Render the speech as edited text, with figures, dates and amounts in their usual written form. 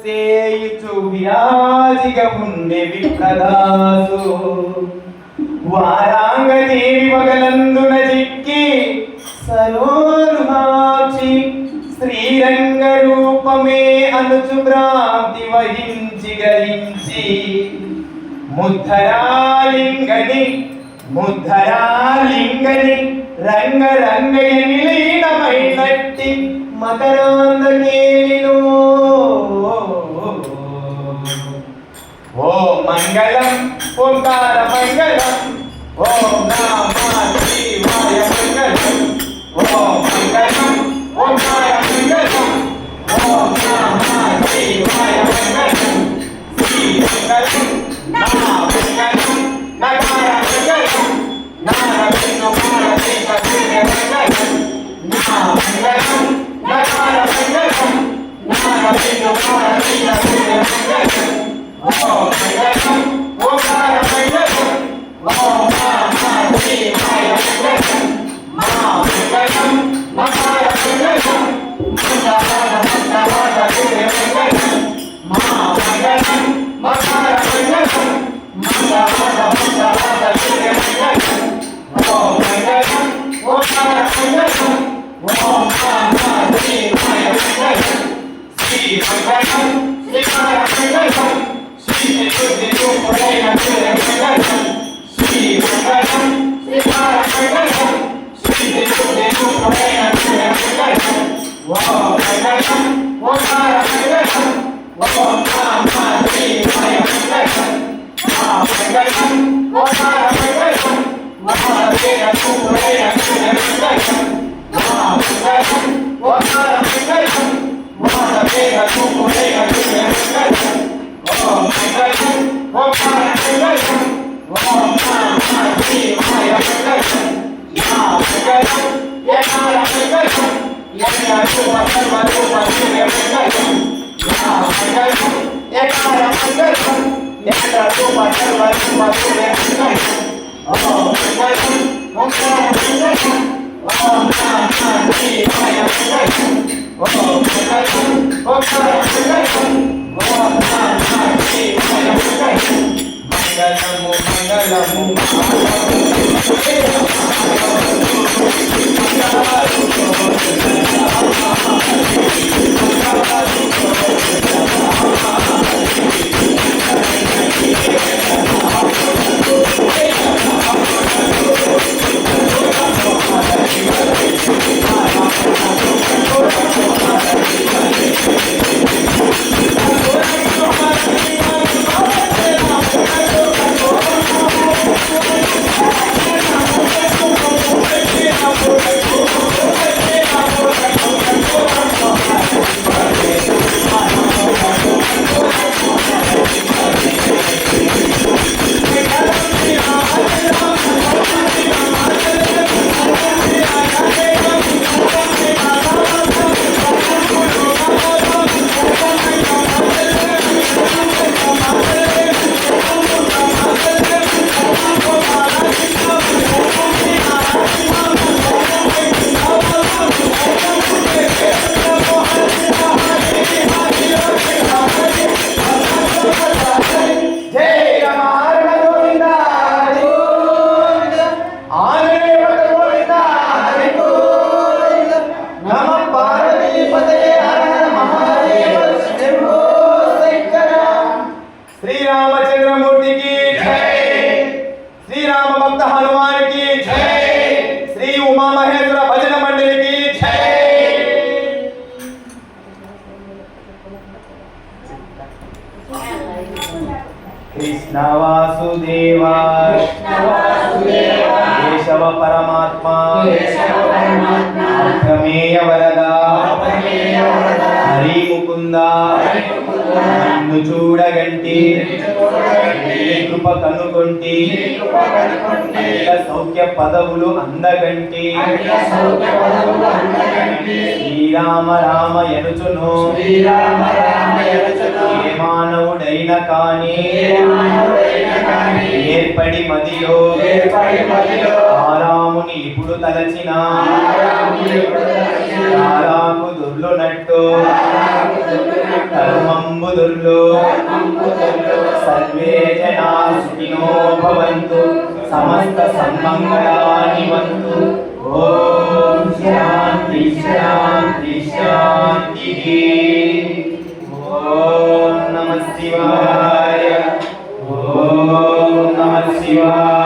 సేయుచు విరాజిగా ఉండే విప్రదాసు వారాంగదేవి వగలందున జిక్కి సరోరుహాచి శ్రీరంగ రూపమే అనుచు భ్రాంతి వహించి గ్రహించి ముద్ధరాలింగని రంగరంగయ నిలీనమైనట్టి మకరాందకేలిలో ఓ మంగళం ఓంకార మంగళం ఓం నమః శివాయ మంగళం ఓం మంగళం ఓంకార మంగళం ఓం నమః శివాయ మంగళం శ్రీ మంగళం నమః మంగళం నకార మంగళం నారవిందు మానసిక శ్రీ మంగళం నమః మంగళం నకార మంగళం నారవిందు మానసిక శ్రీ మంగళం ఓం మంగళం ఓంకార మంగళం ఓం నమః శివాయ మంగళం మంగళం నకార మంగళం మంగళం శ్రీ మంగళం మంగళం నకార మంగళం మంగళం శ్రీ మంగళం ఓం మంగళం ఓంకార మంగళం ఓం నమః శివాయ మంగళం శ్రీ మంగళం శ్రీకార మంగళం శ్రీ శుద్ధి రూపమైన శ్రీ మంగళం శ్రీ మంగళం శ్రీకార మంగళం శ్రీ శుద్ధి రూపమైన శ్రీ మంగళం ఓం మంగళం ఓంకార మంగళం ఓం నమః శివాయ మంగళం మంగళం ఓంకార మంగళం మహాదేవ రూపమైన శ్రీ మంగళం మంగళం ఓంకార మంగళం మహాదేవ రూపమైన శ్రీ మంగళం ఓం మంగళం ఓంకార మంగళం ఓం నమః శివాయ మంగళం మంగళం ఏకార మంగళం యజ్ఞ రూప సర్వ రూప శ్రీ మంగళం మంగళం ఏకార మంగళం యజ్ఞ రూప సర్వ రూప శ్రీ మంగళం ఓం మంగళం ఓంకార మంగళం ఓం నమః శివాయ మంగళం ఓం మంగళం ఓంకార మంగళం ఓం నమః శివాయ మంగళం మంగళము మంగళము శ్రీరామచంద్రమూర్తికి జై శ్రీరామ భక్త హనుమానికి జై శ్రీ ఉమామహేశ్వర భజన మండలికి జై కృష్ణ వాసుదేవ కేశవ పరమాత్మ ప్రమేయ వరద హరి ముకుంద నిన్ను చూడగంటి కృప కనుగొంటి సౌఖ్య పదవులు అందగంటి శ్రీరామ రామ ఎనుచును ఏ మానవుడైన కాని ఏర్పడి మదిలో ఆరాముని ఇప్పుడు తలచిన ఆరాకు దుర్లునట్టు ధర్మంబుదుర్లు సర్వే జనా సుఖినో భవంతు సమస్త సన్మంగళాని వంతు ఓం శాంతి శాంతి శాంతి ఓం నమః శివాయ ఓం నమః శివాయ